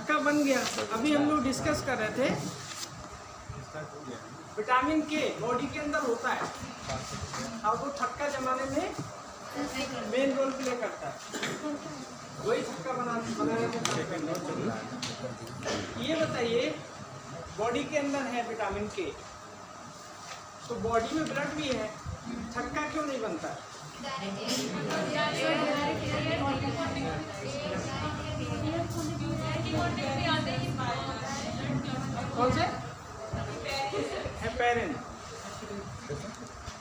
थक्का बन गया। अभी हम लोग डिस्कस कर रहे थे विटामिन के बॉडी के अंदर होता है और वो थक्का जमाने में मेन रोल प्ले करता है, वही थक्का बनाने में। ये बताइए बॉडी के अंदर है विटामिन के, तो बॉडी में ब्लड भी है, थक्का क्यों नहीं बनता? कौन से? हेपेरिन।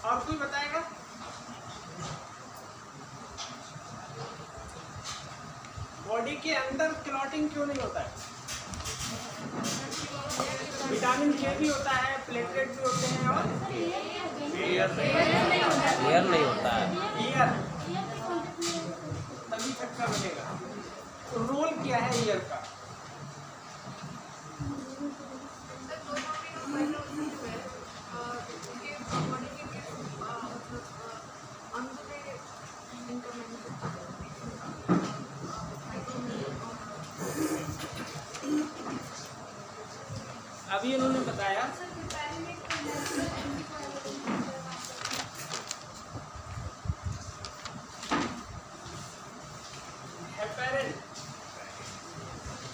और कोई बताएगा? बॉडी के अंदर क्लॉटिंग क्यों नहीं होता है? विटामिन के भी होता है, प्लेटलेट भी होते हैं, और ईयर नहीं होता है। ईयर, तभी थक्का बनेगा। तो रोल क्या है ईयर का? अभी इन्होंने बताया हेपेरिन,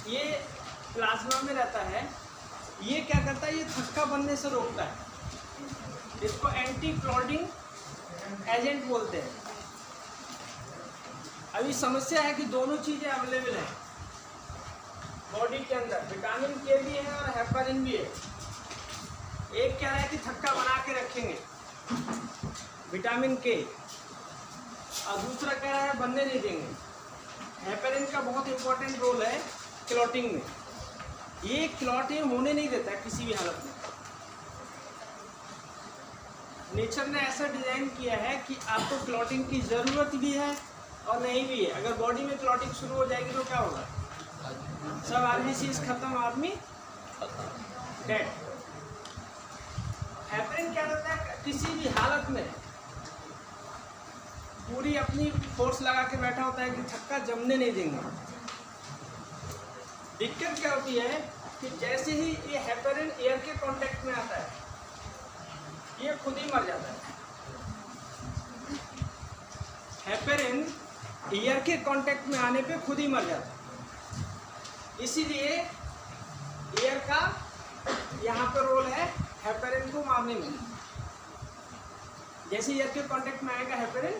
ये प्लाज्मा में रहता है। ये क्या करता है? ये थक्का बनने से रोकता है। इसको एंटी क्लॉटिंग एजेंट बोलते हैं। अभी समस्या है कि दोनों चीजें अवेलेबल हैं बॉडी के अंदर, विटामिन के भी है और हेपेरिन भी है। एक क्या है कि थक्का बना के रखेंगे विटामिन के, और दूसरा क्या है बनने नहीं देंगे। हेपेरिन का बहुत इंपॉर्टेंट रोल है क्लॉटिंग में। ये क्लॉटिंग होने नहीं देता है किसी भी हालत में। नेचर ने ऐसा डिजाइन किया है कि आपको क्लॉटिंग की जरूरत भी है और नहीं भी है। अगर बॉडी में क्लॉटिंग शुरू हो जाएगी तो क्या होगा? सब आरबीसीज खत्म, आदमी डेड। हेपेरिन क्या करता है? किसी भी हालत में पूरी अपनी फोर्स लगा के बैठा होता है कि थक्का जमने नहीं देंगे। दिक्कत क्या होती है कि जैसे ही ये हेपेरिन एयर के कांटेक्ट में आता है, ये खुद ही मर जाता है। हेपेरिन एयर के कांटेक्ट में आने पे खुद ही मर जाता है। इसीलिए एयर का यहाँ पर रोल है हेपेरिन को मारने में। जैसे एयर के कांटेक्ट में आएगा हेपेरिन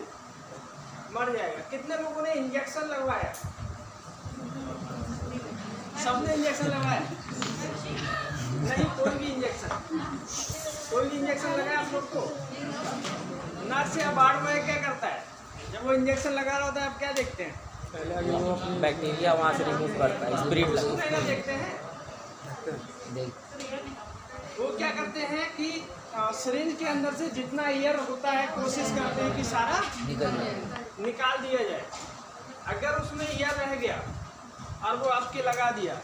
मर जाएगा। कितने लोगों ने इंजेक्शन लगवाया? सबने इंजेक्शन लगाया? नहीं, कोई भी इंजेक्शन लगाया आप लोग को? नर्स या वार्ड बॉय क्या करता है जब वो इंजेक्शन लगा रहा होता है? आप क्या देखते हैं? पहले अभी वो बैक्टीरिया वहाँ से रिमूव करता है, स्प्रिट लगता देखते हैं। वो क्या करते हैं कि सिरिंज के अंदर से जितना एयर होता है कोशिश करते हैं कि सारा निकाल दिया जाए। अगर उसमें एयर रह गया और वो आपके लगा दिया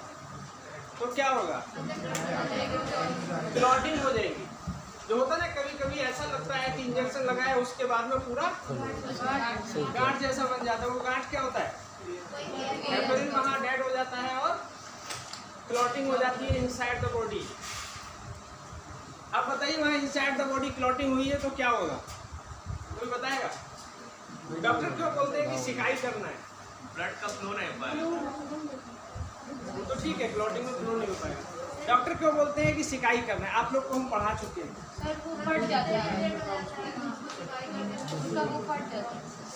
तो क्या होगा? क्लॉटिंग हो जाएगी। जो होता है ना, कभी कभी ऐसा लगता है कि इंजेक्शन लगाया उसके बाद में पूरा गांठ जैसा बन जाता है। वो गांठ क्या होता है? हेपेरिन वहाँ डेड हो जाता है और क्लॉटिंग हो जाती है इनसाइड द बॉडी। अब बताइए वहाँ इनसाइड द बॉडी क्लॉटिंग हुई है तो क्या होगा? कोई बताएगा? डॉक्टर क्यों बोलते हैं कि सिकाई करना है? ब्लड का फ्लो नहीं हो पाएगा। वो तो ठीक है, क्लॉटिंग में फ्लो नहीं हो पाएगा। डॉक्टर क्यों बोलते हैं कि सिकाई करना है? आप लोग को हम पढ़ा चुके हैं।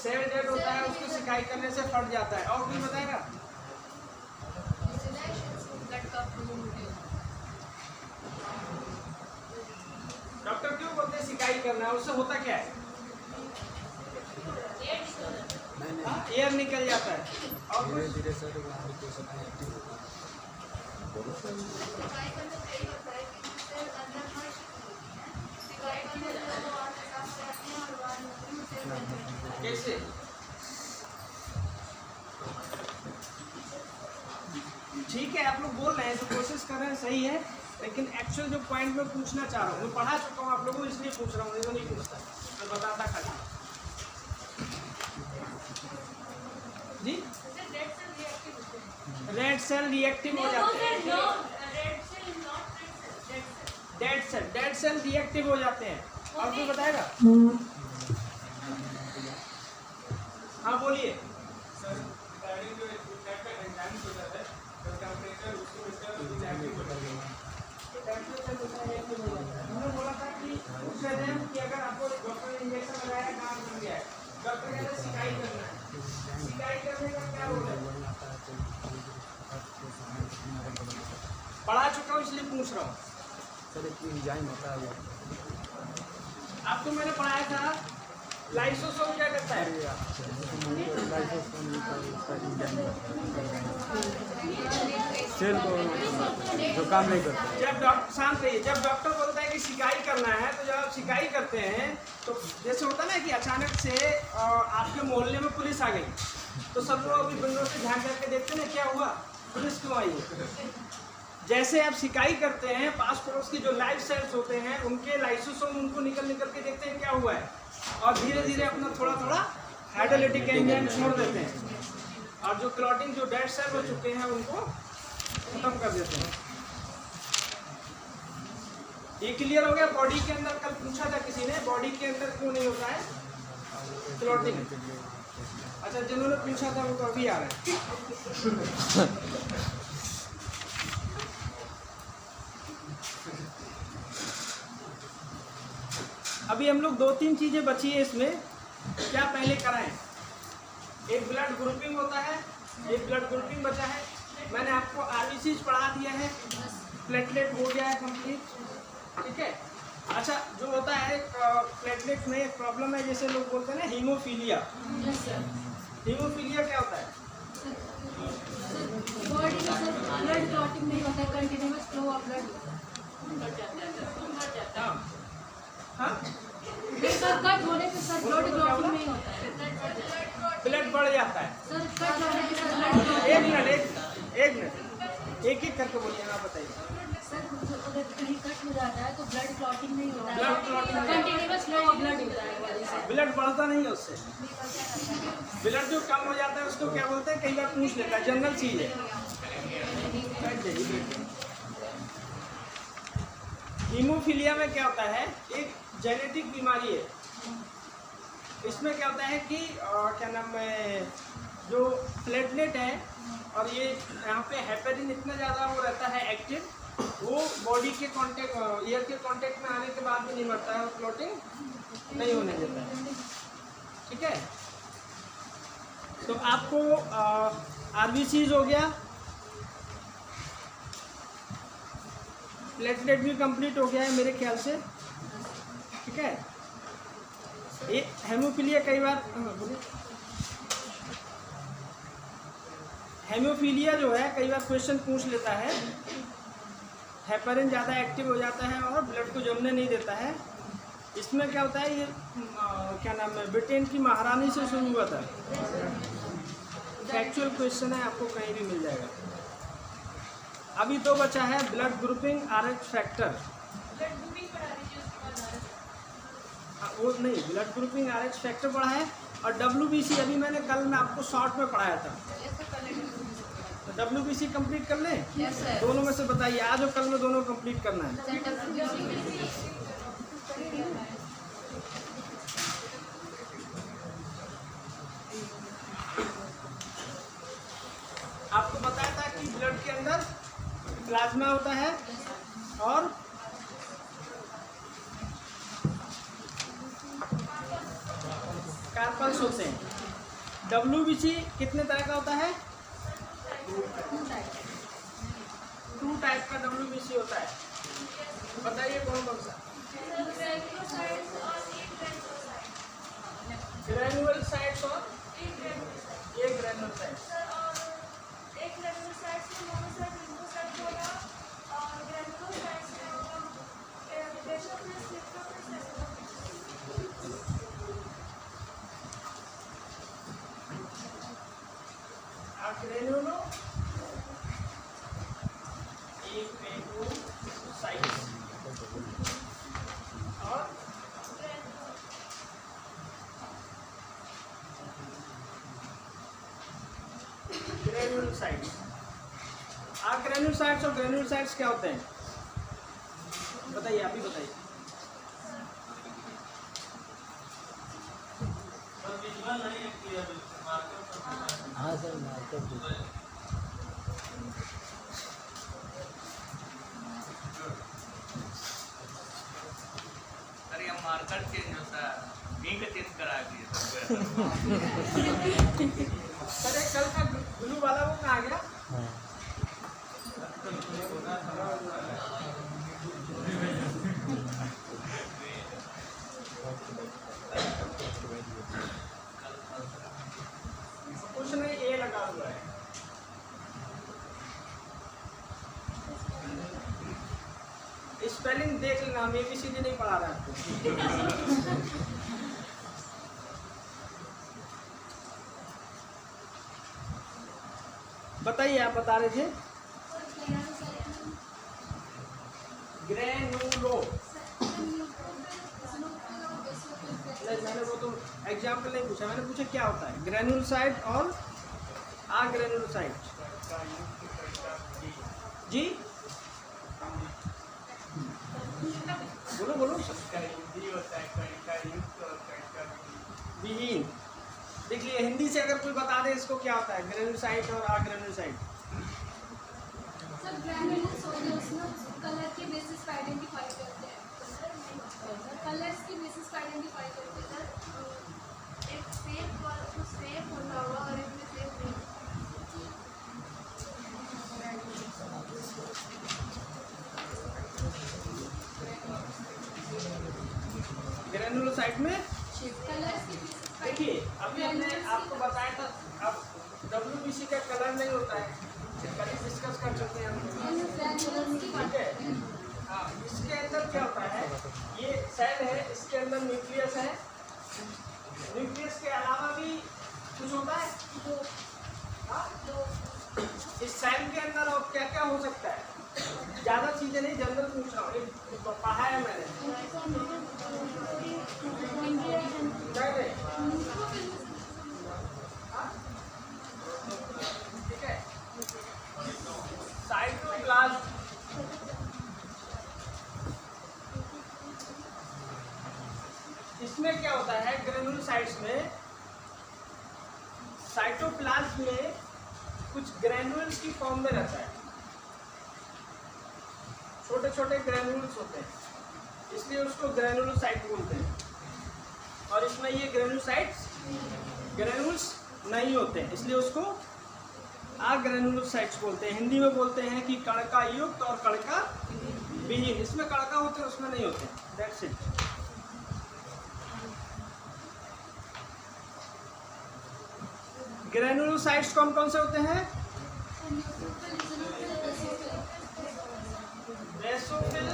सेल डेड होता है, उसको सिकाई करने से फट जाता है। और कोई बताएगा? डॉक्टर क्यों बोलते हैं सिकाई करना है? उससे होता क्या है? एयर निकल जाता है। और कैसे? ठीक है, आप लोग बोल रहे हैं, जो कोशिश कर रहे हैं सही है, लेकिन एक्चुअल जो पॉइंट में पूछना चाह रहा हूँ, मैं पढ़ा चुका हूँ आप लोगों को, इसलिए पूछ रहा हूँ, नहीं तो नहीं पूछता, मैं बताता खाली जी। रेड सेल रिएक्टिव हो जाते हैं। डेड सेल रिएक्टिव हो जाते हैं। और कोई बताएगा? हाँ बोलिए। उन्होंने बोला था कि अगर आपको डॉक्टर ने इंजेक्शन लगाया, काम कर गया है, डॉक्टर कहते हैं सिकाई करना है। सिकाई करने का क्या रोल है? पढ़ा चुका हूँ इसलिए पूछ रहा हूँ। आपको मैंने पढ़ाया था लाइसोसोम क्या करता है? सेल को जो काम नहीं करता। जब डॉक्टर शांत रहिए, जब डॉक्टर बोलता है कि सिकाई करना है, तो जब आप सिकाई करते हैं तो जैसे होता है ना कि अचानक से आपके मोहल्ले में पुलिस आ गई, तो सब लोग अभी विंडो से झांक करके देखते हैं क्या हुआ, पुलिस क्यों आई है। जैसे आप सिकाई करते हैं, पास पड़ोस की जो लाइव सेल्स होते हैं उनके लाइसोसोम उनको निकल के देखते हैं क्या हुआ है, और धीरे धीरे अपना थोड़ा थोड़ा हाइड्रोलाइटिक एंजाइम छोड़ देते हैं, और जो क्लॉटिंग जो डेड सेल हो चुके हैं उनको खत्म कर देते हैं। ये क्लियर हो गया? बॉडी के अंदर कल पूछा था किसी ने, बॉडी के अंदर क्यों नहीं होता है क्लॉटिंग? अच्छा, जिन्होंने पूछा था वो तो अभी आ रहे हैं। अभी हम लोग 2-3 चीजें बची है इसमें, क्या पहले कराएं? एक ब्लड ग्रुपिंग होता है, एक ब्लड ग्रुपिंग बचा है। मैंने आपको आरबीसी पढ़ा दिया है, प्लेटलेट हो गया है कंप्लीट, ठीक है। अच्छा, जो होता है प्लेटलेट में एक प्रॉब्लम है, जैसे लोग बोलते हैं ना हीमोफीलिया। हीमोफीलिया क्या होता है? बॉडी में ब्लड क्लॉटिंग नहीं होता है, कंटिन्यूअस फ्लो ऑफ ब्लड। हाँ, कट होने पे सर ब्लड क्लॉटिंग नहीं होता है। ब्लड बढ़ जाता है। सर कट होने पे सर ब्लड एक मिनट एक करके बोलिए ना, बताइए। सर अगर कहीं कट हो जाता है तो ब्लड क्लॉटिंग नहीं होता है, blood clotting continuous flow of blood होता है बॉडी से। ब्लड बढ़ता नहीं है उससे, ब्लड जो कम हो जाता है उसको क्या बोलते हैं, कई बार पूछ लेता है, जनरल चीज है। हीमोफीलिया में क्या होता है, एक जेनेटिक बीमारी है। इसमें क्या होता है कि क्या नाम है, जो प्लेटलेट है और ये यहाँ पे हेपेरिन इतना ज़्यादा वो रहता है एक्टिव, वो बॉडी के कांटेक्ट ईयर के कांटेक्ट में आने के बाद भी नहीं मरता है और क्लॉटिंग नहीं होने देता है, ठीक है। तो आपको आरबीसीज हो गया, प्लेटलेट भी कंप्लीट हो गया है मेरे ख्याल से, ठीक है। ये हेमोफीलिया कई बार हेमोफीलिया जो है कई बार क्वेश्चन पूछ लेता है, हेपेरिन ज़्यादा एक्टिव हो जाता है और ब्लड को जमने नहीं देता है। इसमें क्या होता है, ये क्या नाम है, ब्रिटेन की महारानी से शुरू हुआ था। फैक्चुअल क्वेश्चन है, आपको कहीं भी मिल जाएगा। अभी तो बचा है ब्लड ग्रुपिंग, RH फैक्टर। वो नहीं, ब्लड ग्रुपिंग RH फैक्टर पढ़ा है, और WBC अभी मैंने कल मैं आपको शॉर्ट में पढ़ाया था। तो WBC कंप्लीट कर लें? दोनों में से बताइए, आज और कल में दोनों कंप्लीट करना है। आपको बताया था कि ब्लड के अंदर प्लाज्मा होता है और कार्पल्स होते हैं। WBC कितने तरह का होता है? 2 टाइप का WBC होता है। बताइए कौन कौन सा? ग्रैन्युअल साइट्स और ये ग्रैन्युअल साइट्स। ग्रैन्युलो साइट्स और ग्रैन्युल साइट्स। ग्रेन्यूलोसाइट्स और ग्रेन्यूलोसाइट्स क्या होते हैं? बताइए, आप ही बताइए। हाँ सर, मार्कर सर ये मार्कर चेंज होता है, इंक चेंज करा दिए सब। सर एक कल का ब्लू वाला वो कहाँ गया? हाँ। कुछ नहीं, ए लगा हुआ है। स्पेलिंग देख लेना, हम ABCD नहीं पढ़ा रहे आपको। बताइए, आप बता रहे थे ग्रेनुलो। नहीं, मैंने वो तो एग्जाम्पल नहीं पूछा, मैंने पूछा क्या होता है ग्रेनुलोसाइट और अग्रेनुलोसाइट। जी बोलो बोलो। विहीन। देख लिए, हिंदी से अगर कोई बता दे इसको क्या होता है ग्रेनुलोसाइट और अग्रेनुलोसाइट। सब ग्रैन्युलस होते हैं, उसमें कलर के बेसिस पे आइडेंटिफाई करते हैं, कलर्स के बेसिस पे आइडेंटिफाई करते हैं। एक सेफ और कुछ सेफ होता होगा और एक में सेफ नहीं। ग्रेनुलोसाइट में कलर्स के बेसिस पे देखिए, अभी हमने आपको बताया था, अब WBC का कलर नहीं होता है, कल डिस्कस कर चुके हैं हम। ग्रैन्युलस की ठीक है, हाँ, इसके अंदर क्या होता है, ये सेल है, इसके अंदर न्यूक्लियस है, न्यूक्लियस के अलावा भी कुछ होता है। हाँ, इस सेल के अंदर और क्या क्या हो सकता है? ज़्यादा चीज़ें नहीं, जनरल पूछ रहा हूँ, पढ़ा है मैंने। ठीक है, साइटोप्लाज्म। इसमें क्या होता है ग्रेनुलोसाइट्स में, साइटोप्लाज्म में कुछ ग्रेनुल्स की फॉर्म में रहता है, छोटे छोटे ग्रेनुल्स होते हैं, इसलिए उसको ग्रेनुलोसाइट बोलते हैं। और इसमें ये ग्रेनुलोसाइट्स ग्रेनुल्स नहीं होते हैं, इसलिए उसको अग्रेनुलोसाइट्स बोलते हैं। हिंदी में बोलते हैं कि कणका युक्त और कणका विहीन। इसमें कणका होते हैं, उसमें नहीं होते। That's it. ग्रेनुलोसाइट्स कौन कौन से होते हैं? बेसोफिल,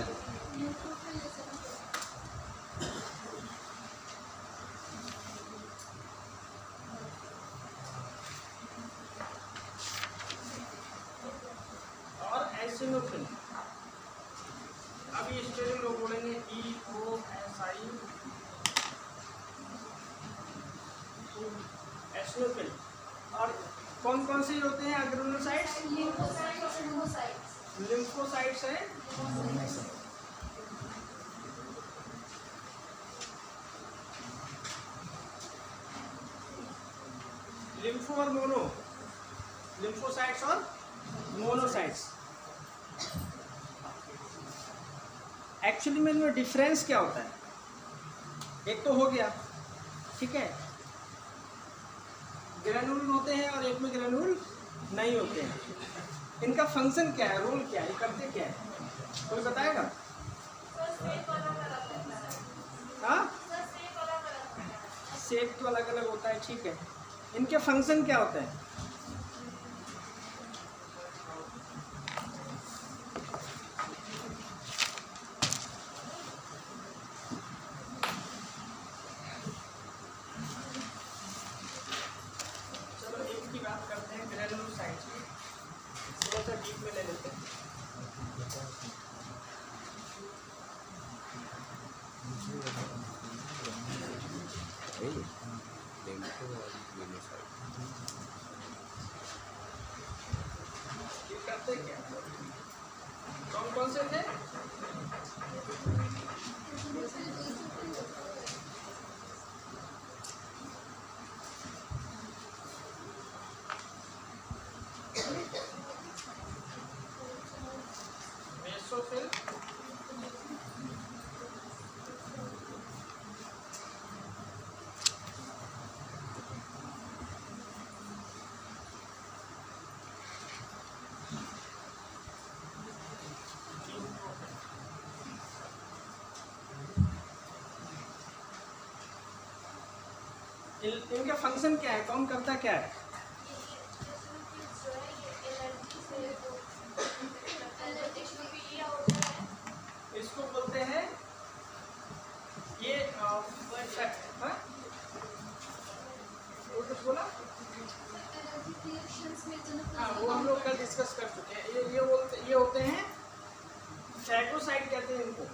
और एसिनोफिल। अभी स्पेलिंग लोग बोलेंगे EOSI, एसिनोफिल। और कौन कौन से होते हैं अग्रेनुलोसाइट्स? लिम्फोसाइट्स है, लिम्फो और मोनो, लिम्फोसाइट्स और मोनोसाइट्स। एक्चुअली में इनमें डिफरेंस क्या होता है? एक तो हो गया, ठीक है, ग्रेनुल होते हैं और एक में ग्रेनुल नहीं होते हैं। इनका फंक्शन क्या है, रोल क्या है, ये करते क्या है, कोई बताएगा? हाँ, शेप तो अलग अलग होता है, ठीक है। इनके फंक्शन क्या होते हैं? चलो एक की बात करते हैं, ग्रेनुलोसाइट्स की, थोड़ा सा डीप में ले लेते हैं। ये करते क्या? कौन कौन से थे? बेसोफिल, इनका फंक्शन क्या है? कौन करता क्या है? इसको बोलते हैं ये हाँ? वो कुछ बोला? हाँ, वो हम लोग कल डिस्कस कर चुके हैं। ये होते हैं फैगोसाइट कहते हैं इनको।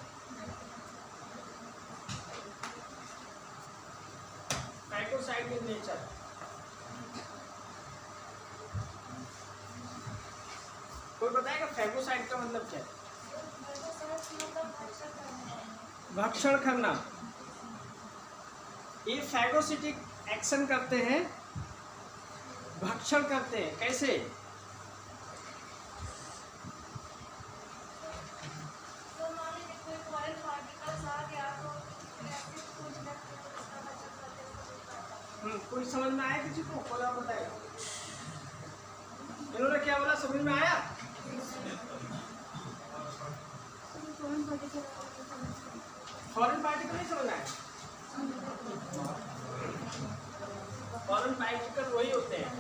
Phagocyte in nature. कोई बताएगा फैगोसाइट का मतलब क्या है? भक्षण करना। ये फैगोसिटिक एक्शन करते हैं, भक्षण करते हैं। कैसे? कोई समझ में आया किसी को? बोला बताएगा। इन्होंने क्या बोला, समझ में आया? फॉरेन पार्टिकल नहीं समझ आया? फॉरेन पार्टिकल वही होते हैं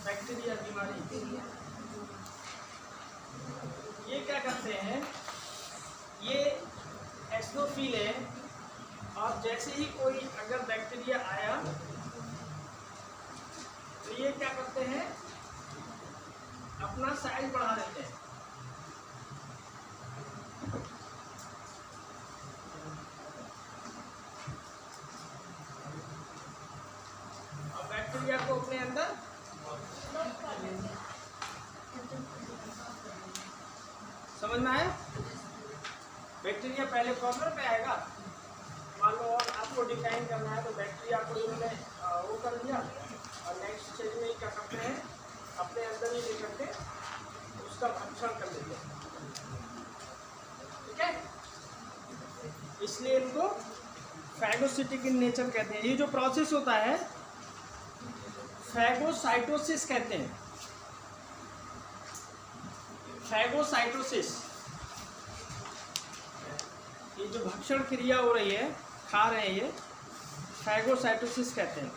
बैक्टीरिया, बीमारी। ये क्या करते हैं? ये एस्नोफिल है, और जैसे ही कोई अगर बैक्टीरिया आया तो ये क्या करते हैं? अपना साइज बढ़ा देते हैं। और बैक्टीरिया को अपने अंदर समझ में आया? बैक्टीरिया पहले कॉर्नर पे आएगा, मान लो, और आपको डिफाइन करना है तो बैक्टीरिया को इन्होंने वो कर दिया, और नेक्स्ट स्टेज में क्या करते हैं? अपने अंदर ही लेकर के उसका भक्षण कर देते हैं। ठीक है? इसलिए इनको फैगोसिटिक इन नेचर कहते हैं। ये जो प्रोसेस होता है फैगोसाइटोसिस कहते हैं। फैगोसाइटोसिस, ये जो भक्षण क्रिया हो रही है, खा रहे हैं, ये फैगोसाइटोसिस कहते हैं।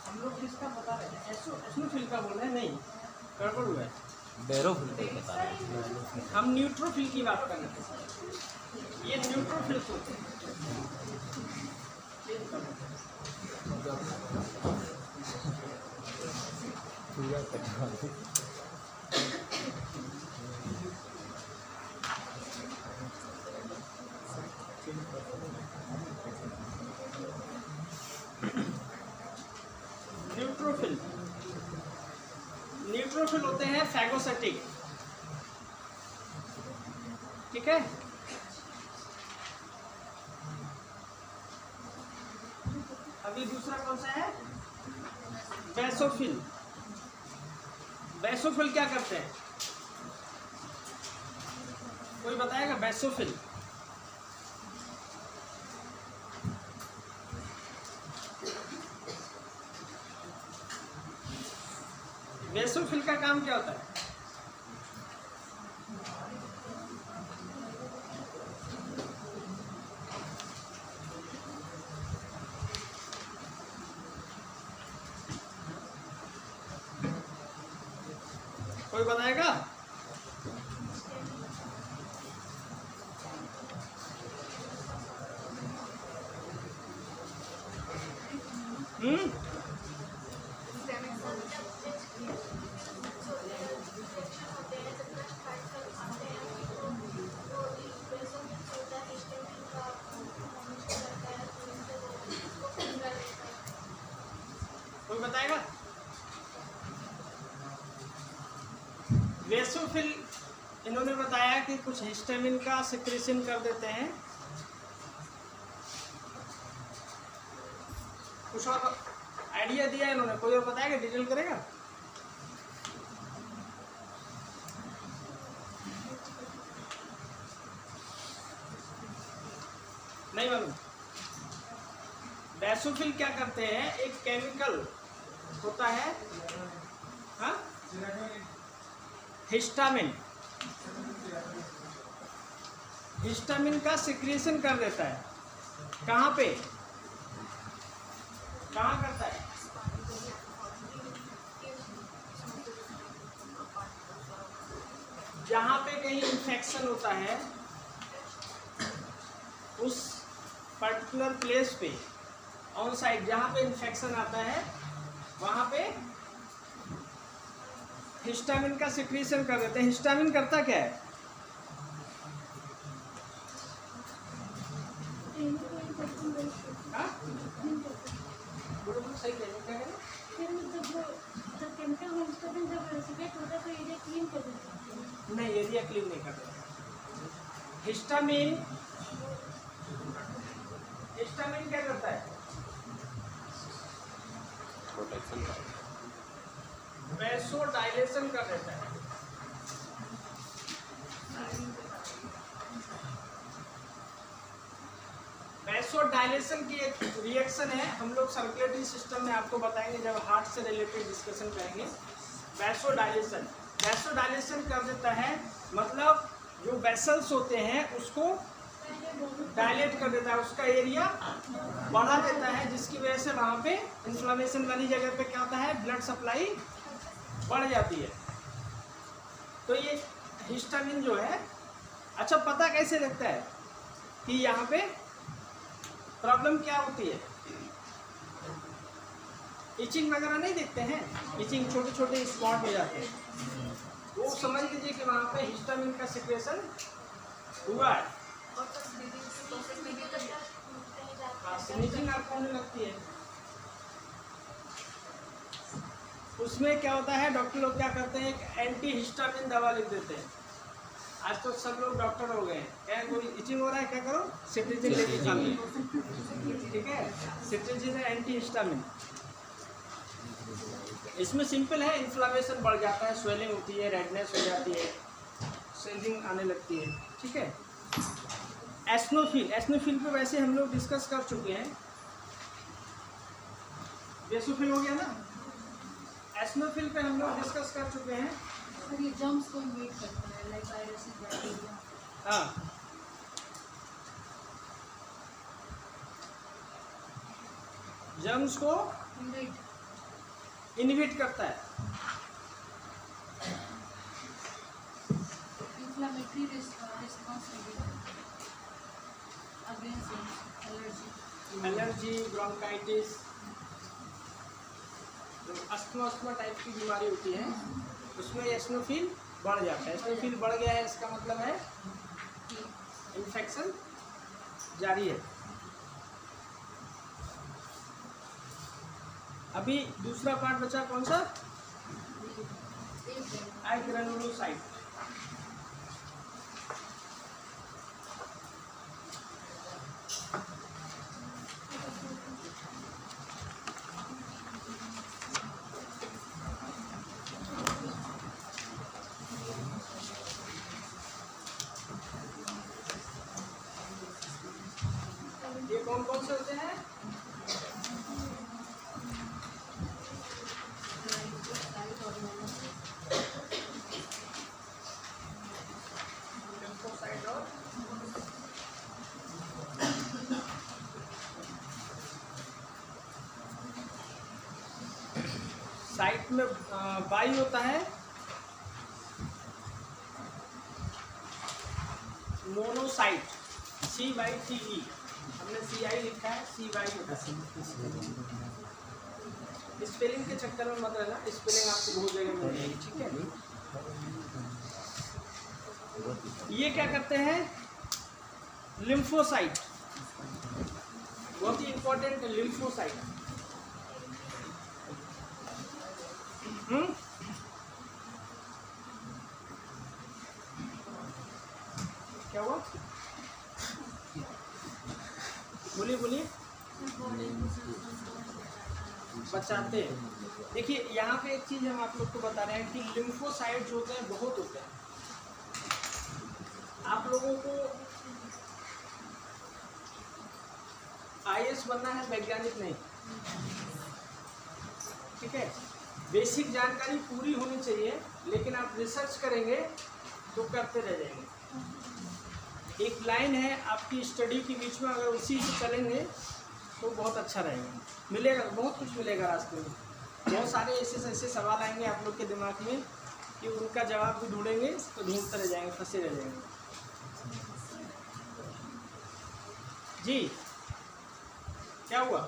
हम लोग किसका बता रहे हैं? एस्नोफिल का बोल रहे हैं? नहीं, गड़बड़ हुआ है। बैरोफिल बता रहे हैं। हम न्यूट्रोफिल की बात कर रहे हैं। ये न्यूट्रोफिल्स होते हैं। न्यूट्रोफिल, न्यूट्रोफिल होते हैं फैगोसाइटिक। ठीक है? अभी दूसरा कौन सा है? बेसोफिल। बेसोफिल क्या करते हैं? कोई बताएगा? बेसोफिल बेसोफिल का काम क्या होता है? कोई बताएगा? वेसोफिल इन्होंने बताया कि कुछ हिस्टामिन का सिक्रेशन कर देते हैं। कुछ और आइडिया दिया है इन्होंने, कोई और बताएगा, डिटेल करेगा? नहीं मालूम। बेसोफिल क्या करते हैं, एक केमिकल होता है, हाँ, हिस्टामिन, हिस्टामिन का सिक्रेशन कर देता है। कहाँ पे, कहाँ करता है? जहाँ पे कहीं इन्फेक्शन होता है उस पर्टिकुलर प्लेस पे, ऑन साइट जहाँ पे इन्फेक्शन आता है वहाँ पे हिस्टामिन का सिक्रीशन कर देते हैं। हिस्टामिन करता क्या है? हाँ? सही कह रहे हैं, नहीं एरिया क्लीन नहीं कर देता। हिस्टामिन, हिस्टामिन क्या करता है? वैसोडाइलेशन कर देता है। वैसोडाइलेशन की एक रिएक्शन है, हम लोग सर्कुलेटरी सिस्टम में आपको बताएंगे जब हार्ट से रिलेटेड डिस्कशन करेंगे। वैसोडाइलेशन, वैसोडाइलेशन कर देता है मतलब जो वेसल्स होते हैं उसको डायलेट कर देता है, उसका एरिया बढ़ा देता है, जिसकी वजह से वहाँ पे इन्फ्लेमेशन वाली जगह पे क्या होता है, ब्लड सप्लाई बढ़ जाती है। तो ये हिस्टामिन जो है, अच्छा पता कैसे लगता है कि यहाँ पे प्रॉब्लम क्या होती है? इचिंग वगैरह नहीं देखते हैं, इचिंग छोटे छोटे स्पॉट हो जाते हैं, वो समझ लीजिए कि वहाँ पे हिस्टामिन का सिक्रेशन हुआ है। स्नीजिंग आपको होने लगती है, उसमें क्या होता है, डॉक्टर लोग क्या करते हैं, एक एंटी हिस्टामिन दवा लिख देते हैं। आज तो सब लोग डॉक्टर हो गए हैं, क्या कोई इचिंग हो रहा है, क्या करो, सिट्रिजिन लेके चलिए, ठीक है, सिट्रिजिन है एंटी हिस्टामिन। इसमें सिंपल है, इन्फ्लामेशन बढ़ जाता है, स्वेलिंग होती है, रेडनेस हो जाती है, स्वेलिंग आने लगती है, ठीक है। एस्नोफिल, एस्नोफिल पे वैसे हम लोग डिस्कस कर चुके हैं, बेसोफिल हो गया ना, एस्नोफिल पे हम लोग डिस्कस कर चुके हैं। सर ये जर्म्स को इन्वेट करता है, लाइक वायरस एंड बैक्टीरिया। हाँ, जर्म्स को इन्वेट करता है। Inflammatory response against allergy, allergy, bronchitis, जो अस्थमा टाइप की बीमारी होती है उसमें एस्नोफिल बढ़ जाता है। एस्नोफिल बढ़ गया है, इसका मतलब है इन्फेक्शन जारी है। अभी दूसरा पार्ट बचा, कौन सा? ग्रेनुलोसाइट। ये कौन कौन से होते हैं? साइट में बाई होता है, मोनोसाइट, CYTE, हमने CI लिखा है, CY होता है। स्पेलिंग के चक्कर में मत रहना, स्पेलिंग आपको बहुत जगह मिल जाएगी, ठीक है। ये क्या करते हैं, लिम्फोसाइट, बहुत ही इंपॉर्टेंट लिम्फोसाइट। क्या हुआ? बोलिए बोलिए। बचाते हैं। देखिए यहाँ पे एक चीज़ हम आप लोग को बता रहे हैं कि लिम्फोसाइट्स होते हैं, बहुत होते हैं। आप लोगों को IAS बनना है, वैज्ञानिक नहीं, ठीक है। बेसिक जानकारी पूरी होनी चाहिए, लेकिन आप रिसर्च करेंगे तो करते रह जाएंगे। एक लाइन है आपकी स्टडी के बीच में, अगर उसी से चलेंगे तो बहुत अच्छा रहेगा, मिलेगा, बहुत कुछ मिलेगा रास्ते में। बहुत सारे ऐसे सवाल आएंगे आप लोग के दिमाग में कि उनका जवाब भी ढूंढेंगे तो ढूंढते रह जाएंगे, फंसे रह जाएंगे। जी क्या हुआ?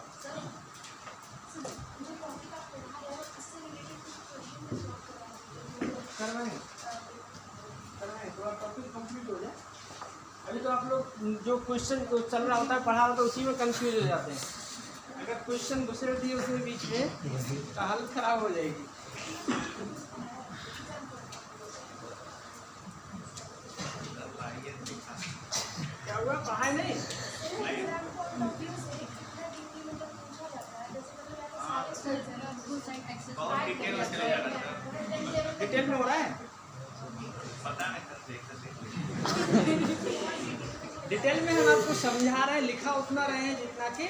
करवाएं थोड़ा टॉपिक कंप्लीट हो जाए। अभी तो आप लोग जो क्वेश्चन चल रहा होता है, पढ़ा होता है, उसी में कंफ्यूज हो जाते हैं। अगर क्वेश्चन दूसरे दिए उसमें बीच में तो हालत खराब हो जाएगी। क्या हुआ? पढ़ाई नहीं? बहुत डिटेल में चले जा रहा था। डिटेल में हो रहा है? पता नहीं सर, देखते डिटेल में हम आपको समझा रहे हैं, लिखा उतना रहे हैं जितना कि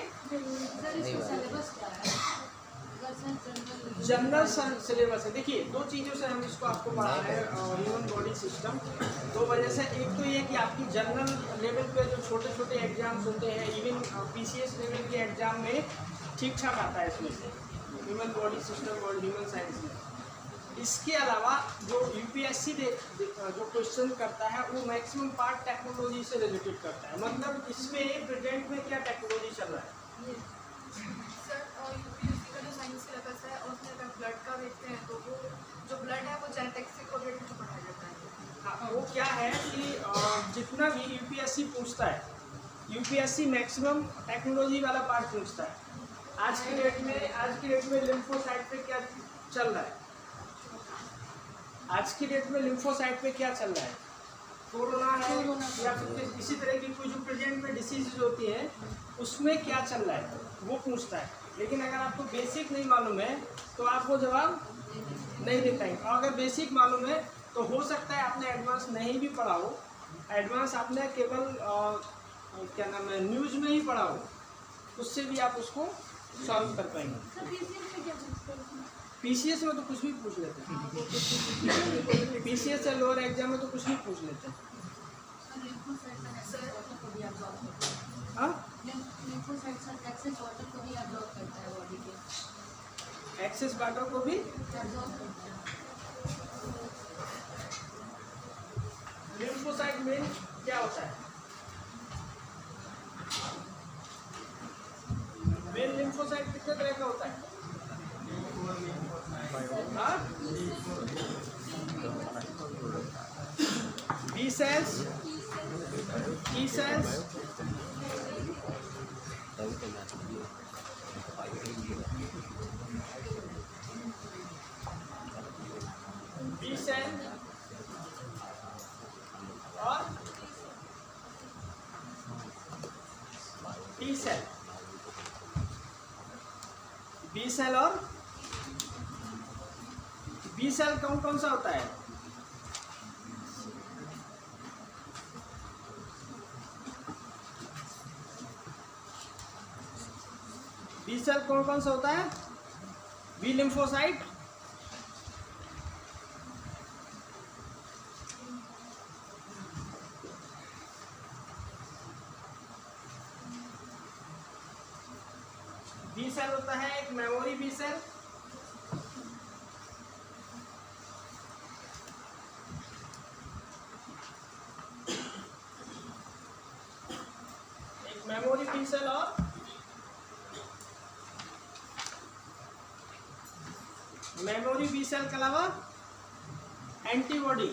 जनरल सिलेबस है। देखिए दो चीज़ों से हम इसको आपको पढ़ा रहे हैं, ह्यूमन बॉडी सिस्टम। दो वजह से, एक तो ये कि आपकी जनरल लेवल पे जो छोटे छोटे एग्जाम्स होते हैं, इवन PCS लेवल के एग्जाम में ठीक ठाक आता है इसमें से, ह्यूमन बॉडी सिस्टम और ह्यूमन साइंस में। इसके अलावा जो UPSC जो क्वेश्चन करता है वो मैक्सिमम पार्ट टेक्नोलॉजी से रिलेटेड करता है। मतलब इसमें प्रेजेंट में क्या टेक्नोलॉजी चल रहा है। सर UPSC का जो साइंस सिलेबस है उसमें अगर ब्लड का देखते हैं तो वो जो ब्लड है वो जेनेटिक्स से रिलेटेड जो पढ़ाया जाता है। हाँ, वो क्या है कि जितना भी UPSC पूछता है, UPSC मैक्सिमम टेक्नोलॉजी वाला पार्ट पूछता है। आज की डेट में लिम्फोसाइट पे क्या चल रहा है? आज की डेट में लिम्फोसाइट पे क्या चल रहा है? कोरोना है या फिर इसी तरह की कोई जो प्रेजेंट में डिसीज होती है उसमें क्या चल रहा है वो पूछता है। लेकिन अगर आपको बेसिक नहीं मालूम है तो आप वो जवाब नहीं दे पाएंगे। और अगर बेसिक मालूम है तो हो सकता है आपने एडवांस नहीं भी पढ़ा हो, एडवांस आपने केवल क्या नाम है न्यूज़ में ही पढ़ा हो, उससे भी आप उसको सॉल्व कर पाएंगे। PCS में तो कुछ भी पूछ लेते हैं। PCS से लोअर एग्जाम में तो कुछ भी पूछ लेते हैं। एक्सेस वाटर को भी लिम्फोसाइट में क्या होता है? मेन लिम्फोसाइट कितने तरह का होता है? B cells, T cells, B cell और T cell। B cell और B cell कौन कौन सा होता है? B cell कौन कौन सा होता है? B लिम्फोसाइट, B सेल होता है एक memory B cell, memory B cell और मेमोरी B सेल के अलावा एंटीबॉडी।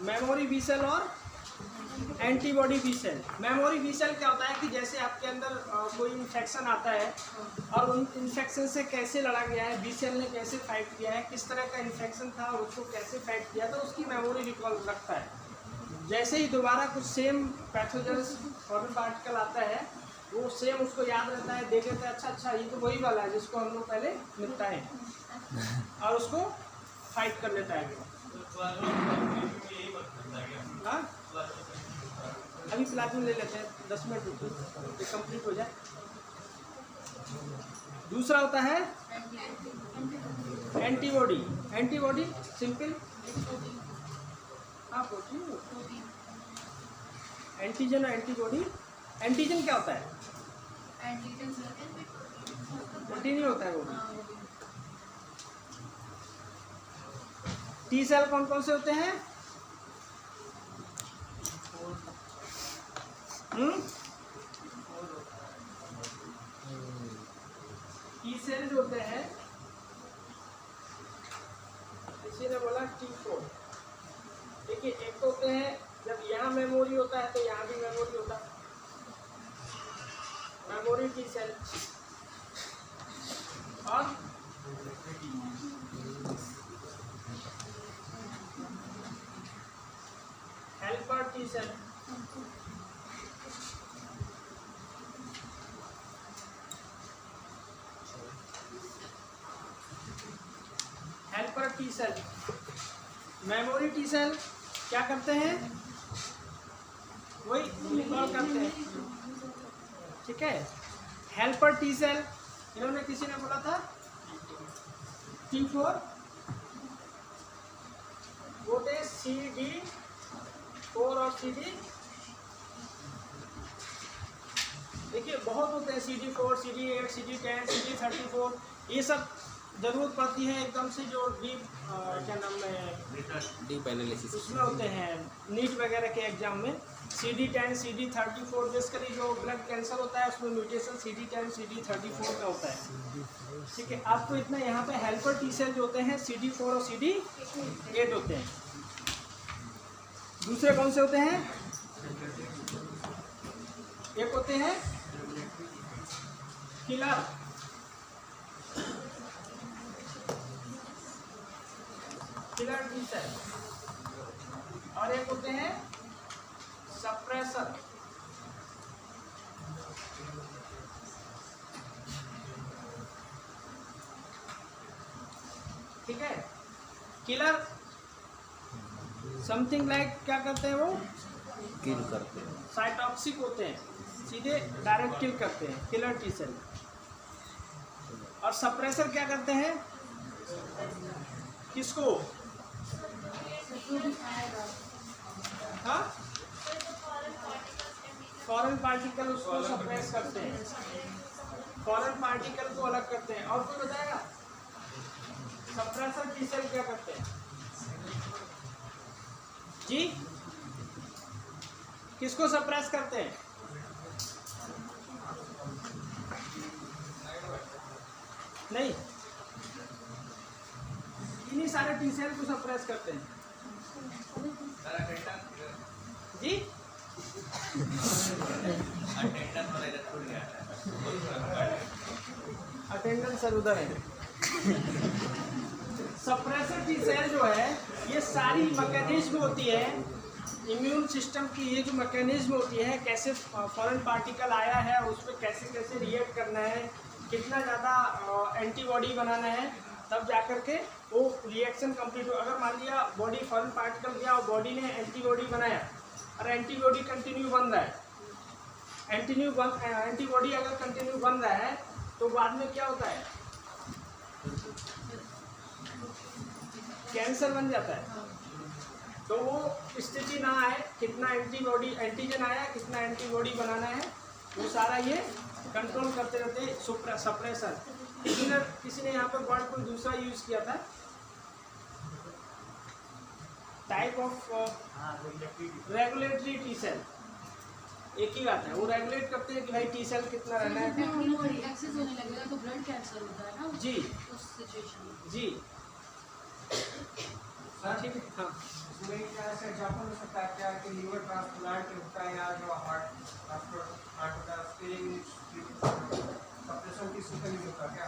मेमोरी B सेल और antibody B cell. Memory B cell क्या होता है कि जैसे आपके अंदर कोई इन्फेक्शन आता है और उन इन्फेक्शन से कैसे लड़ा गया है, बी सेल ने कैसे फाइट किया है, किस तरह का इन्फेक्शन था और उसको कैसे फाइट किया, तो उसकी मेमोरी रिकॉल रखता है। जैसे ही दोबारा कुछ सेम पैथोजेंस फॉरेन पार्टिकल आता है, वो सेम उसको याद रहता है, देख लेता है अच्छा ये तो वही वाला है जिसको हम लोग पहले निपटाए और उसको फाइट कर लेता है। हाँ, अभी प्लाज्मा ले लेते हैं, 10 मिनट रुकिए कंप्लीट हो जाए। दूसरा होता है एंटीबॉडी। एंटीबॉडी सिंपल, हाँ प्रोटीन, एंटीजन और एंटीबॉडी। एंटीजन क्या होता है? प्रोटीन ही होता है वो। टी सेल कौन कौन से होते हैं? टी सेल जो होते हैं, किसी ने बोला T4। देखिए एक तो होते हैं जब यहाँ मेमोरी होता है तो यहाँ भी मेमोरी होता है, मेमोरी टी सेल। और helper T cell. Helper T cell. Memory T cell क्या करते हैं? वही रिकॉल करते हैं, ठीक है। हेल्पर टी सेल, इन्होंने किसी ने बोला था T4, वो थे CD4 और CD। देखिए बहुत होते हैं CD4, CD8, CD10, CD34, ये सब जरूरत पड़ती है एकदम से जो डीप क्या नाम है, डीप एनालिसिस उसमें होते हैं नीट वगैरह के एग्जाम में। CD10, CD34 बेसिकली जो ब्लड कैंसर होता है उसमें म्यूटेशन CD10, CD34 का होता है, ठीक है। आपको इतना यहाँ पे हेल्पर टी सेल जो होते हैं CD4 और CD8 होते हैं। दूसरे कौन से होते हैं? एक होते हैं किलर, किलर टी सेल, और एक होते हैं सप्रेसर। ठीक है। किलर समथिंग लाइक क्या करते हैं, वो किल करते हैं, साइटॉक्सिक होते हैं, सीधे डायरेक्ट किल करते हैं, किलर टी सेल। और सप्रेसर क्या करते हैं? किसको? हाँ, फॉरेन पार्टिकल उसको सप्रेस करते हैं, फॉरेन पार्टिकल को अलग करते हैं। और कोई बताएगा सप्रेसर टी सेल क्या करते हैं? जी, किसको सप्रेस करते हैं? नहीं, इन्हीं सारे टी सेल को सप्रेस करते हैं। जी, अटेंडेंस सर उधर है। सप्रेसर टी सेल जो है, ये सारी मैकेनिज्म होती है इम्यून सिस्टम की, ये जो मैकेनिज्म होती है कैसे फॉरेन पार्टिकल आया है उस पर कैसे कैसे रिएक्ट करना है, कितना ज़्यादा एंटीबॉडी बनाना है, तब जा कर के वो रिएक्शन कंप्लीट हो। अगर मान लिया बॉडी फॉरेन पार्टिकल गया और बॉडी ने एंटीबॉडी बनाया और एंटीबॉडी कंटिन्यू बन रहा है, एंटीबॉडी अगर कंटिन्यू बन रहा है तो बाद में क्या होता है? कैंसर बन जाता है। तो वो स्थिति ना आए, कितना एंटीबॉडी एंटीजन आया, कितना एंटीबॉडी बनाना है, वो सारा ये कंट्रोल करते रहते सप्रेसर। किसी ने यहाँ पर वर्ड कोई दूसरा यूज किया था, type of regulatory T cell, एक ही बात है, वो रेगुलेट करते हैं कि भाई टी सेल कितना रहना है। एक्सेस होने लगेगा तो ब्लड कैंसर होता है ना जी उस सिचुएशन में। जी, ठीक है। हाँ इसमें क्या ऐसा एग्जाम्पल हो सकता है क्या कि लीवर ट्रांसप्लांट होता है या जो हार्ट ट्रांसप्लांट होता है उसके लिए सप्रेशन टिश्यू का यूज होता है क्या,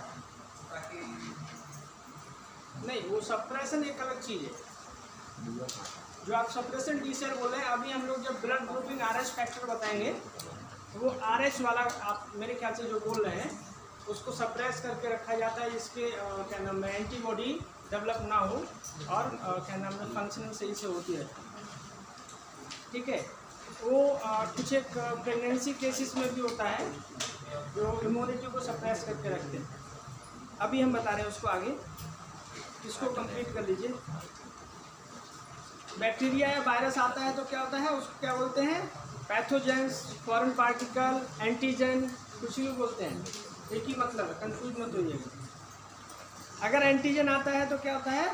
ताकि नहीं वो सप्रेशन एक अलग चीज़ है। जो आप सप्रेशन टी सेल बोल रहे हैं, अभी हम लोग जब ब्लड ग्रुपिंग RH फैक्टर बताएंगे तो वो RH वाला आप मेरे ख्याल से जो बोल रहे हैं उसको सप्रेस करके रखा जाता है, इसके क्या नाम है एंटीबॉडी डेवलप ना हो और क्या नाम है फंक्शनिंग सही से होती है। ठीक है, वो कुछ एक प्रेगनेंसी केसेस में भी होता है जो इम्यूनिटी को सप्रेस करके रखते हैं। अभी हम बता रहे हैं उसको आगे, इसको कंप्लीट कर लीजिए। बैक्टीरिया या वायरस आता है तो क्या होता है, उसको क्या बोलते हैं, पैथोजेंस, फॉरेन पार्टिकल, एंटीजन, कुछ भी बोलते हैं, एक ही मतलब है, कंफ्यूज मत होइएगा। अगर एंटीजन आता है तो क्या होता है,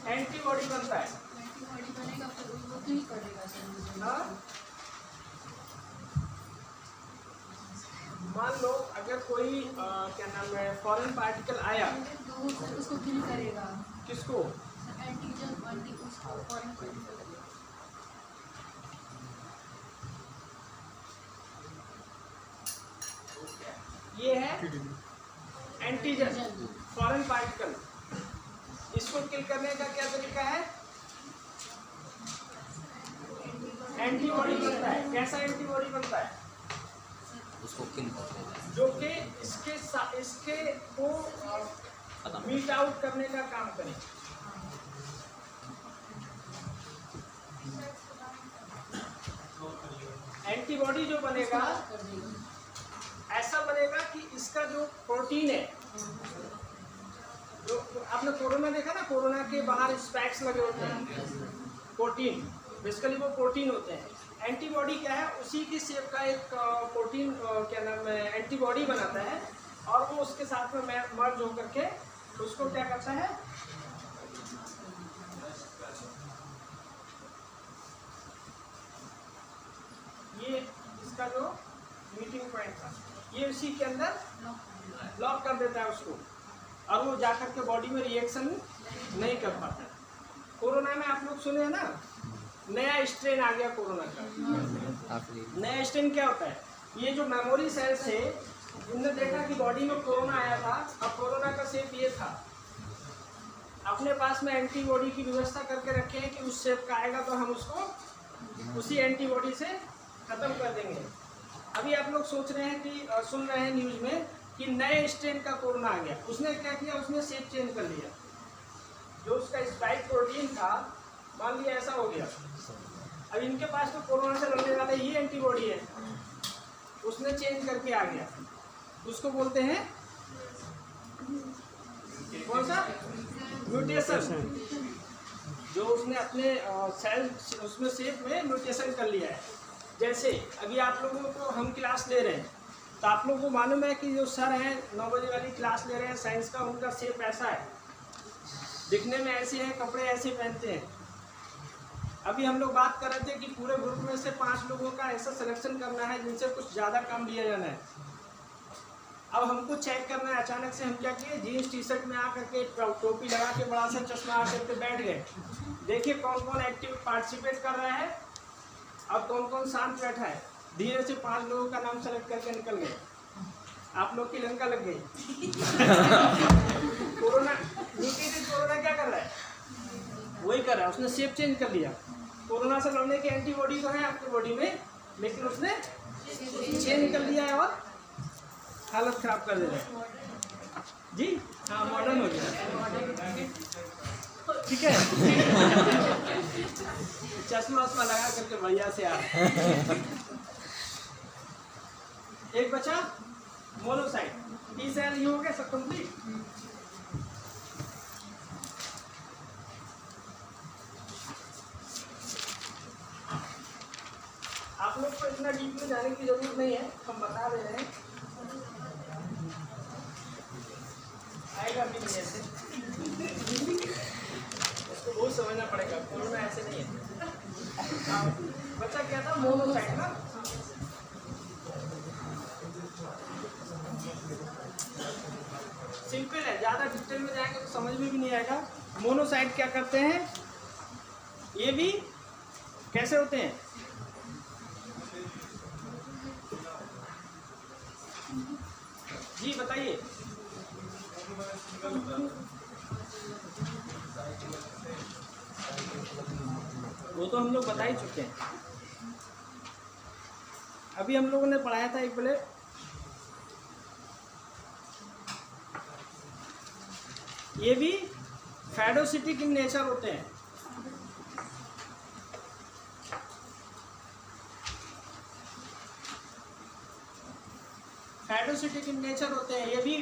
एंटीबॉडी बनता है। एंटीबॉडी बनेगा फिर वो तो ही करेगा सर। हाँ? मान लो अगर कोई क्या नाम है फॉरेन पार्टिकल आया तो वो सर उसको किल करेगा। किसको, एंटीजन उसको फॉरेन पार्टिकल। ये है एंटीजन फॉरेन पार्टिकल। इसको किल करने का क्या तरीका है, एंटीबॉडी बनता है। कैसा एंटीबॉडी बनता है, उसको किल करते हैं। जो कि इसके को मीट आउट करने का काम करे। एंटीबॉडी जो बनेगा ऐसा बनेगा कि इसका जो प्रोटीन है, जो आपने कोरोना देखा ना, कोरोना के बाहर स्पैक्स लगे होते हैं, प्रोटीन बेसिकली वो प्रोटीन होते हैं। एंटीबॉडी क्या है, उसी की शेप का एक प्रोटीन क्या नाम है एंटीबॉडी बनाता है और वो उसके साथ में मर्ज होकर के उसको क्या करता है, ये इसका जो मीटिंग पॉइंट था ये उसी के अंदर लॉक कर देता है उसको और वो जाकर के बॉडी में रिएक्शन नहीं कर पाता। कोरोना में आप लोग सुने हैं ना, नया स्ट्रेन आ गया कोरोना का। नया स्ट्रेन क्या होता है, ये जो मेमोरी सेल्स है उनने देखा कि बॉडी में कोरोना आया था, अब कोरोना का शेप ये था, अपने पास में एंटीबॉडी की व्यवस्था करके रखे हैं कि उस शेप का आएगा तो हम उसको उसी एंटीबॉडी से खत्म कर देंगे। अभी आप लोग सोच रहे हैं कि सुन रहे हैं न्यूज़ में कि नए स्ट्रेन का कोरोना आ गया। उसने क्या किया, उसने शेप चेंज कर लिया। जो उसका स्पाइक प्रोटीन था, मान लिया ऐसा हो गया, अब इनके पास तो कोरोना से लड़ने वाला ही एंटीबॉडी है, उसने चेंज करके आ गया। उसको बोलते हैं कौन सा, म्यूटेशन। जो उसने अपने सेल उसमें शेप में म्यूटेशन कर लिया है। जैसे अभी आप लोगों को हम क्लास ले रहे हैं तो आप लोगों को मालूम है कि जो सर हैं 9 बजे वाली क्लास ले रहे हैं साइंस का, उनका शेप ऐसा है, दिखने में ऐसे है, कपड़े ऐसे पहनते हैं। अभी हम लोग बात कर रहे थे कि पूरे ग्रुप में से 5 लोगों का ऐसा सिलेक्शन करना है जिनसे कुछ ज़्यादा काम लिया जाना है। अब हमको चेक करना है, अचानक से हम क्या किए, जीन्स टी शर्ट में आकर के टोपी लगा के बड़ा सा चश्मा आकर के बैठ गए। देखिए कौन कौन एक्टिव पार्टिसिपेट कर रहा है और कौन कौन शांत बैठा है। धीरे से 5 लोगों का नाम सेलेक्ट करके निकल गए। आप लोग की लंका लग गई। कोरोना म्यूटेटेड कोरोना क्या कर रहा है, वही कर रहा है, उसने शेप चेंज कर लिया। कोरोना से लड़ने की एंटीबॉडी तो है आपकी बॉडी में, लेकिन उसने चेंज कर लिया है और हालत खराब कर दे रहा है जी। हाँ, मॉडर्न हो गया, ठीक है। चश्मा वश्मा लगा करके बढ़िया से आ। एक बचा मोनोसाइट, टी सेल ये हो गया सब कंप्लीट। आप लोग को इतना डीप में जाने की जरूरत नहीं है, हम बता दे रहे हैं, आएगा भी नहीं ऐसे, इसको बहुत समझना पड़ेगा। कोरोना ऐसे नहीं है। बच्चा क्या था, मोनोसाइट ना, सिंपल है, ज़्यादा डिटेल में जाएंगे तो समझ में भी नहीं आएगा। मोनोसाइट क्या करते हैं, ये भी कैसे होते हैं, जी बताइए। वो तो हम लोग बता ही चुके हैं, अभी हम लोगों ने पढ़ाया था एक पहले, ये भी फैगोसिटिक इन नेचर होते हैं। फैगोसिटिक इन नेचर होते हैं, ये भी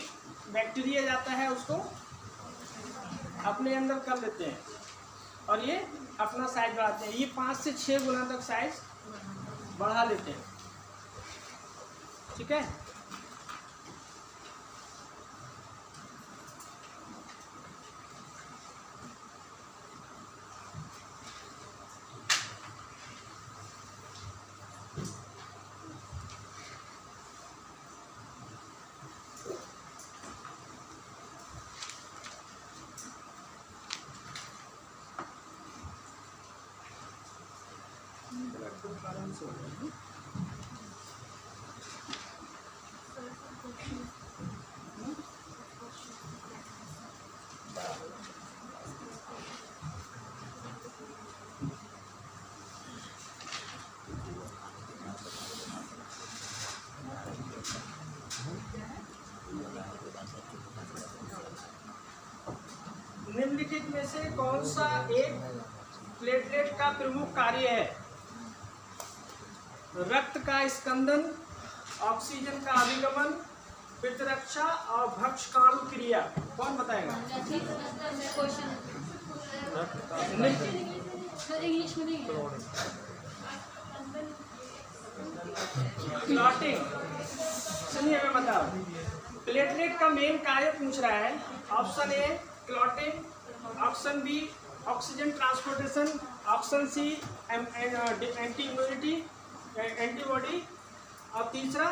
बैक्टीरिया जाता है उसको अपने अंदर कर लेते हैं और ये अपना साइज बढ़ाते हैं। ये 5 से 6 गुना तक साइज बढ़ा लेते हैं, ठीक है। निम्नलिखित में से कौन सा एक प्लेटलेट का प्रमुख कार्य है? रक्त का स्कंदन, ऑक्सीजन का अभिगमन, प्रतिरक्षा और भक्षकाणु क्रिया। कौन बताएगा? इंग्लिश में नहीं है। क्लॉटिंग, सुनिए मैं बता रहा हूँ। प्लेटलेट का मेन कार्य पूछ रहा है। Option A clotting, option B oxygen transportation, option C anti immunity antibody और तीसरा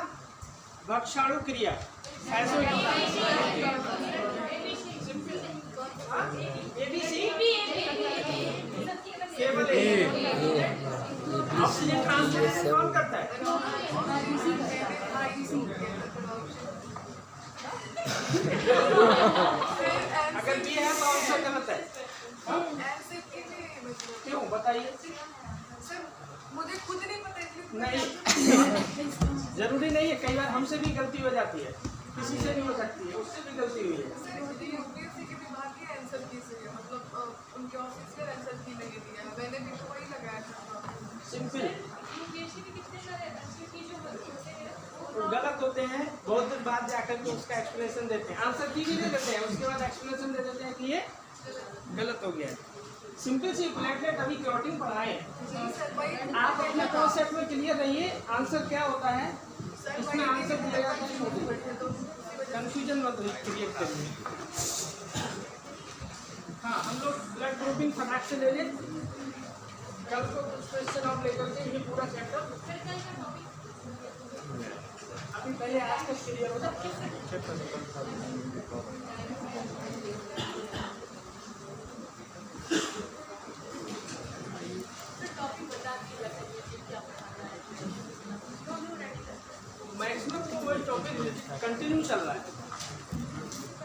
भक्षाणु क्रिया। ऐसे ABC केवल ऑक्सीजन ट्रांसपोर्टेशन कौन करता है? अगर बी है तो आंसर गलत है। क्यों बताइए? सर मुझे खुद नहीं पता इसलिए नहीं जरूरी नहीं है, कई बार हमसे भी गलती हो जाती है, किसी से भी हो सकती है, उससे भी गलती हुई है। सर यूपीएससी के विभाग के आंसर की से मतलब उनके ऑफिस के आंसर की नहीं दिया, मैंने भी तो वही लगाया था। सिंपल यूपीएससी के कितने सारे एमसीक्यू जो होते हैं तो गलत होते हैं, बहुत देर बाद जाकर के उसका एक्सप्लेनेशन देते हैं, आंसर की भी दे देते हैं, उसके बाद एक्सप्लेनेशन दे देते हैं कि ये गलत हो गया है। सिंपल सी प्लेटलेट अभी क्लॉटिंग पढ़ाए, आप अपने कॉन्सेप्ट में क्लियर रहिए। आंसर क्या होता है इसमें आंसर दिया जाता है, कंफ्यूजन मत क्रिएट करिए। हाँ हम लोग ब्लड ग्रुपिंग फटाक से ले लें, कल को कुछ क्वेश्चन आप लेकर के ये पूरा चैप्टर अभी पहले आज तक क्लियर हो जाए। मैक्सिमम कोई टॉपिक कंटिन्यू चल रहा है,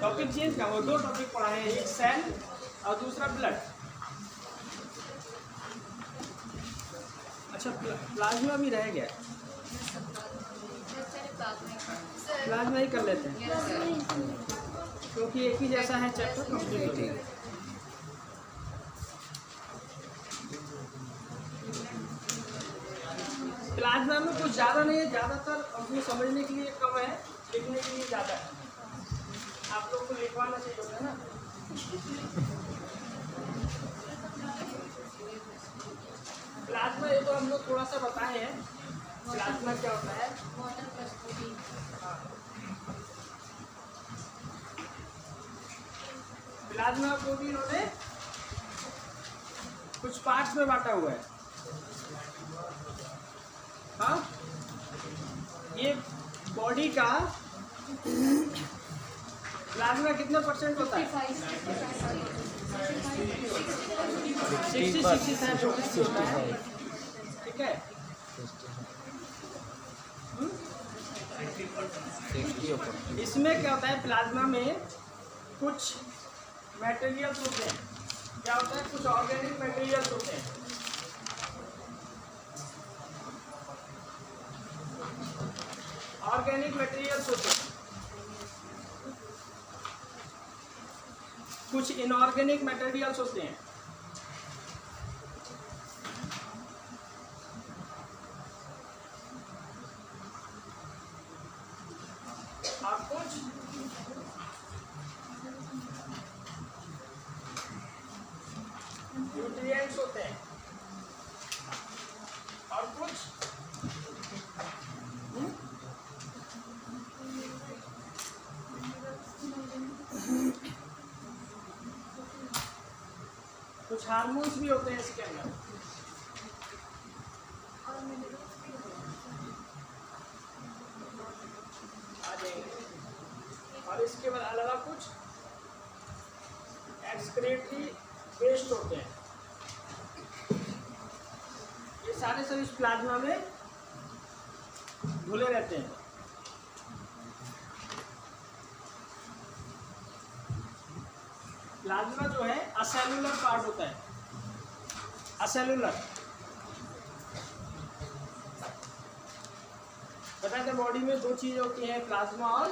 टॉपिक चेंज का, वो 2 टॉपिक पढ़ाए हैं, एक सेल और दूसरा ब्लड। अच्छा प्लाज्मा भी रह गया, प्लाज्मा ही कर लेते हैं क्योंकि एक ही जैसा है चैप्टर कंप्लीट हो गया। प्लाज्मा में कुछ ज़्यादा नहीं है, ज़्यादातर अपने समझने के लिए कम है, लिखने के लिए ज़्यादा है। आप लोग को लिखवाना चाहिए ना। प्लाज्मा ये तो हम लोग थोड़ा सा बताए हैं, प्लाज्मा क्या होता है। प्लाज्मा को भी इन्होंने कुछ पार्ट्स में बांटा हुआ है। हाँ ये बॉडी का प्लाज्मा कितने % होता है? 60-65%, ठीक है। 60 इसमें क्या होता है, प्लाज्मा में कुछ मटेरियल्स होते हैं। क्या होता है? कुछ ऑर्गेनिक मटेरियल्स होते हैं। ऑर्गेनिक मटेरियल्स होते हैं, कुछ इनऑर्गेनिक मटेरियल्स होते हैं। और कुछ न्यूट्रिएंट्स होते हैं, और कुछ कुछ हार्मोन्स भी होते हैं इसके अंदर। आ जाएंगे। और इसके बाद अलावा कुछ एक्सक्रीटरी वेस्ट होते हैं। ये सारे सब इस प्लाज्मा में घुले रहते हैं। प्लाज्मा जो है असेलुलर पार्ट होता है, असेलुलर। पता है बॉडी में दो चीजें होती हैं, प्लाज्मा और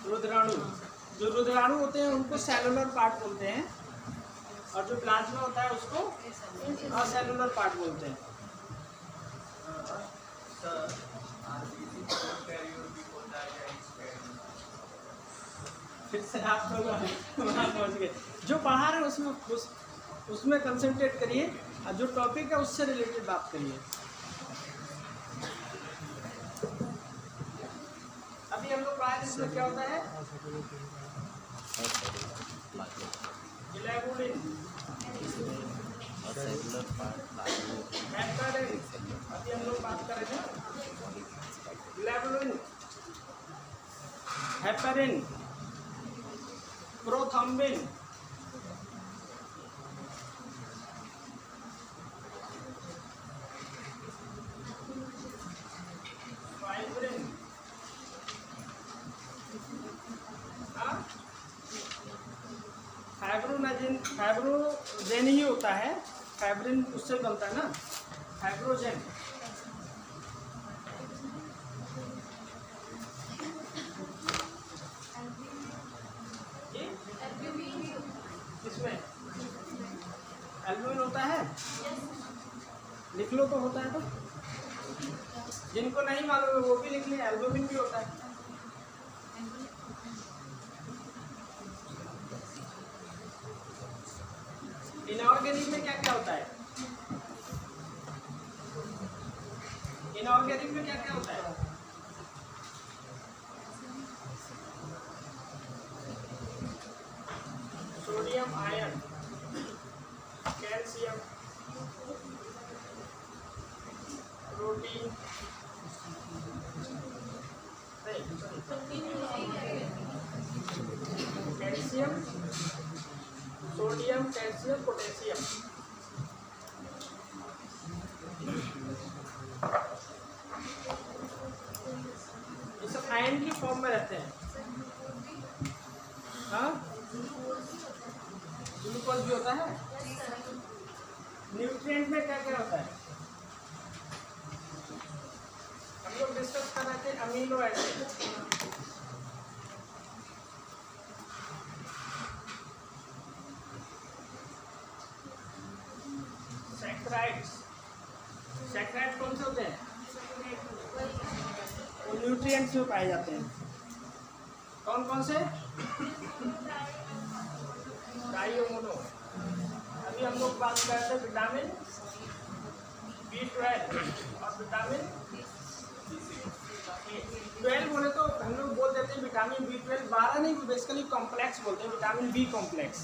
रुद्राणु। जो रुद्राणु होते हैं उनको सेलुलर पार्ट बोलते हैं, और जो प्लाज्मा होता है उसको असेलुलर पार्ट बोलते हैं। फिर से आप लोग वहाँ पहुँच गए। जो पढ़ा रहे हैं उसमें कंसंट्रेट करिए, और जो टॉपिक है उससे रिलेटेड बात करिए। अभी हम लोग पढ़ाए इसमें क्या होता है, ग्लोबुलिन, हेपेरिन। अभी हम लोग बात कर रहे हैं globulin, heparin, prothrombin, fibrin, fibrinogen ही होता है। फाइब्रिन उससे बनता है ना, फाइब्रोजेन। इसमें एल्बुमिन होता है, लिख लो तो होता है। तो जिनको नहीं मालूम है वो भी लिख लें, एल्बुमिन भी होता है। इनऑर्गेनिक में क्या क्या होता है? इनऑर्गेनिक में क्या क्या होता है? Sodium ion, calcium, protein, calcium, sodium, calcium, potassium. ये सब आयन की फॉर्म में रहते हैं। हाँ, ग्लूकोज भी होता है। न्यूट्रिएंट में क्या क्या होता है? हम लोग डिस्कस कर रहे थे अमीनो एसिड, सैकराइड्स। सैकराइड कौन से होते हैं? वो न्यूट्रिएंट्स में पाए जाते हैं। कौन कौन से? डाइओमोनो। अभी हम लोग बात कर रहे थे विटामिन B12 और विटामिन 12 बोले तो हम लोग बोल देते हैं विटामिन B12, 12 नहीं, बेसिकली कॉम्प्लेक्स बोलते हैं, विटामिन बी कॉम्प्लेक्स।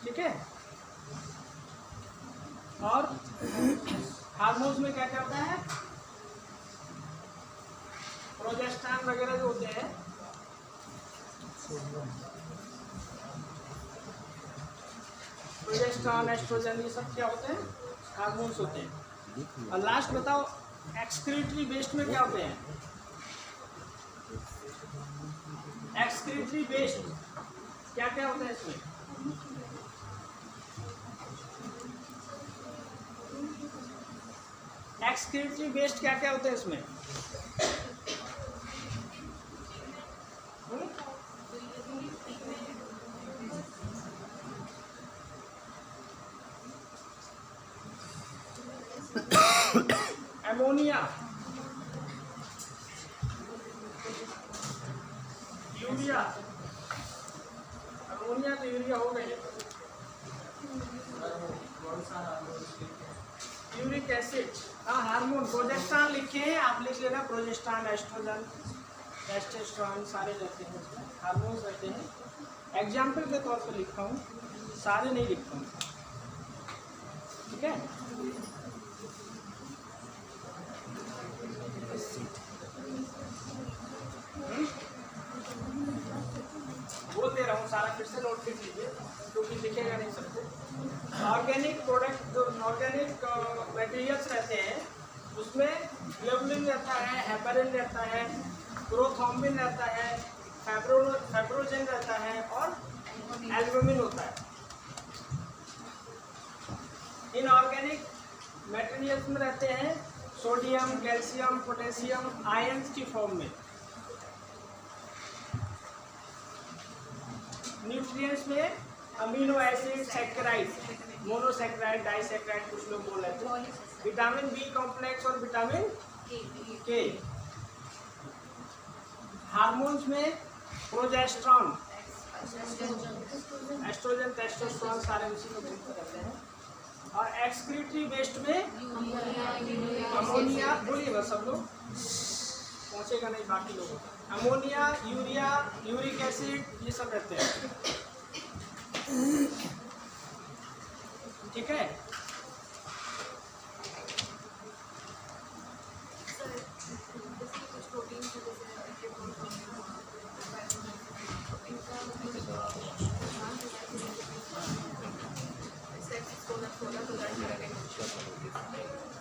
ठीक है। और हार्मोन्स में क्या क्या होता है? प्रोजेस्टेरॉन वगैरह जो होते हैं प्रोजेस्टेरॉन, एस्ट्रोजन, ये सब क्या होते हैं? हार्मोन्स होते हैं। और लास्ट बताओ, एक्सक्रीटरी वेस्ट में क्या होते हैं? एक्सक्रीटरी वेस्ट क्या क्या होता है इसमें? एक्सक्रीटरी वेस्ट क्या क्या होते हैं इसमें? अमोनिया, यूरिया, अमोनिया तो यूरिया हो गई, यूरिक एसिड, हाँ हार्मोन, प्रोजेस्टेरॉन लिखे हैं आप, लिख लेना प्रोजेस्टेरॉन, एस्ट्रोजन, टेस्टोस्टेरोन सारे रहते हैं उसमें, हार्मोन्स रहते हैं। एग्जाम्पल के तौर पर लिखा हूँ, सारे नहीं लिखता हूँ, ठीक है। बोल दे रहा हूँ सारा, फिर से नोट कर लीजिए क्योंकि दिखेगा नहीं सबको। ऑर्गेनिक प्रोडक्ट, जो ऑर्गेनिक मटेरियल्स रहते हैं उसमें ग्लोबुलिन रहता है, हेपरिन रहता है, प्रोथ्रोम्बिन रहता है, फाइब्रोजन रहता है और एल्बुमिन होता है। इन ऑर्गेनिक मटेरियल्स में रहते हैं सोडियम, कैल्शियम, पोटेशियम आयंस की फॉर्म में। न्यूट्रिएंट्स में amino acid, saccharide, monosaccharide, disaccharide कुछ लोग बोल रहे थे, विटामिन बी कॉम्प्लेक्स और विटामिन के। हार्मोन्स में प्रोजेस्टेरॉन, एस्ट्रोजन, टेस्टोस्टेरोन सारे उसी को ग्रुप करते हैं। और एक्सक्रीटरी वेस्ट में अमोनिया, बोलिएगा सब लोग, पहुंचेगा नहीं बाकी लोगों, अमोनिया, यूरिया, यूरिक एसिड, ये सब रहते हैं, ठीक है।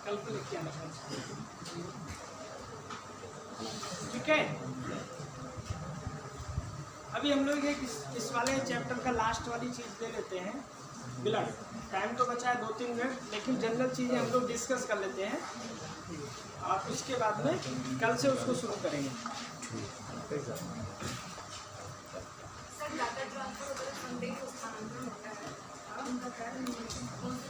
कल को लिख के आना, ठीक है। अभी हम लोग एक इस वाले चैप्टर का लास्ट वाली चीज़ ले लेते हैं, ब्लड। टाइम तो बचा है 2-3 मिनट, लेकिन जनरल चीज़ें हम लोग डिस्कस कर लेते हैं और उसके बाद में कल से उसको शुरू करेंगे। सर डाटा ट्रांसफर वगैरह संदेश स्थानांतरण होता है, उनका क्या कौन सी